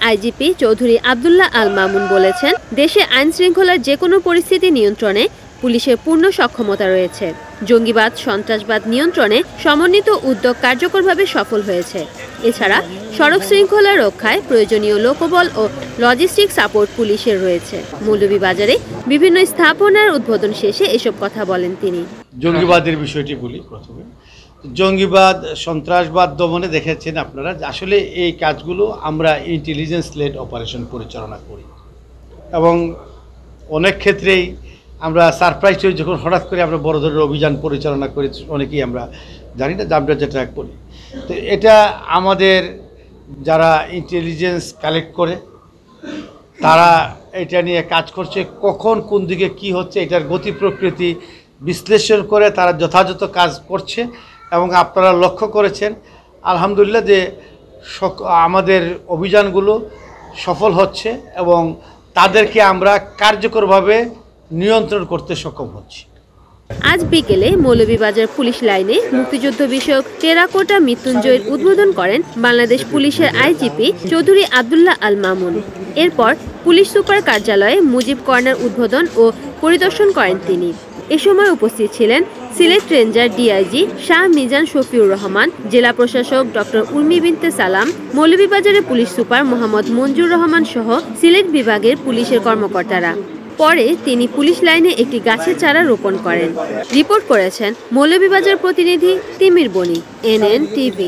IGP Chowdhury Abdullah Al Mamun বলেছেন, দেশে আইন শৃঙ্খলার যে কোনো পরিস্থিতি নিয়ন্ত্রণে পুলিশের পূর্ণ সক্ষমতা রয়েছে। জঙ্গিবাদ সন্ত্রাসবাদ নিয়ন্ত্রণে সমন্বিত উদ্যোগ কার্যকরভাবে সফল হয়েছে। এছাড়া সড়ক শৃঙ্খলা রক্ষায় প্রয়োজনীয় লোকবল ও লজিস্টিক সাপোর্ট পুলিশের রয়েছে। মৌলভীবাজারে বিভিন্ন স্থাপনার উদ্বোধন শেষে এসব কথা বলেন তিনি। জঙ্গিবাদের বিষয়টি বলি প্রথমে। জঙ্গিবাদ সন্ত্রাসবাদ দমনে দেখেছেন আপনারা আসলে এই কাজগুলো আমরা ইন্টেলিজেন্স লেড অপারেশন পরিচালনা করি এবং অনেক ক্ষেত্রেই আমরা সারপ্রাইজ হই যখন হঠাৎ করে আমরা বড় ধরনের অভিযান পরিচালনা করি। অনেকেই আমরা জানি না আমরা যেটা করি। তো এটা আমাদের যারা ইন্টেলিজেন্স কালেক্ট করে তারা এটা নিয়ে কাজ করছে, কখন কোন দিকে কি হচ্ছে এটার গতি প্রকৃতি বিশ্লেষণ করে তারা যথাযথ কাজ করছে। এবং আপনারা লক্ষ্য করেছেন আলহামদুলিল্লাহ যে আমাদের অভিযানগুলো সফল হচ্ছে এবং তাদেরকে আমরা কার্যকরভাবে নিয়ন্ত্রণ করতে সক্ষম হচ্ছি। আজ বিকেলে মৌলভীবাজার পুলিশ লাইনে মুক্তিযুদ্ধ বিষয়ক টেরাকোটা মৃত্যুঞ্জয়ের উদ্বোধন করেন বাংলাদেশ পুলিশের আইজিপি চৌধুরী আব্দুল্লাহ আল মামুন। এরপর পুলিশ সুপার কার্যালয়ে মুজিব কর্নার উদ্বোধন ও পরিদর্শন করেন তিনি। এ সময় উপস্থিত ছিলেন সিলেট রেঞ্জার ডিআইজি শাহ মিজান শফিউর রহমান, জেলা প্রশাসক ডক্টর উর্মি বিনতে সালাম, মৌলভীবাজারের পুলিশ সুপার মোহাম্মদ মঞ্জুর রহমান সহ সিলেট বিভাগের পুলিশের কর্মকর্তারা। পরে তিনি পুলিশ লাইনে একটি গাছের চারা রোপণ করেন। রিপোর্ট করেছেন মৌলভীবাজার প্রতিনিধি তিমির বণিক, NN TV।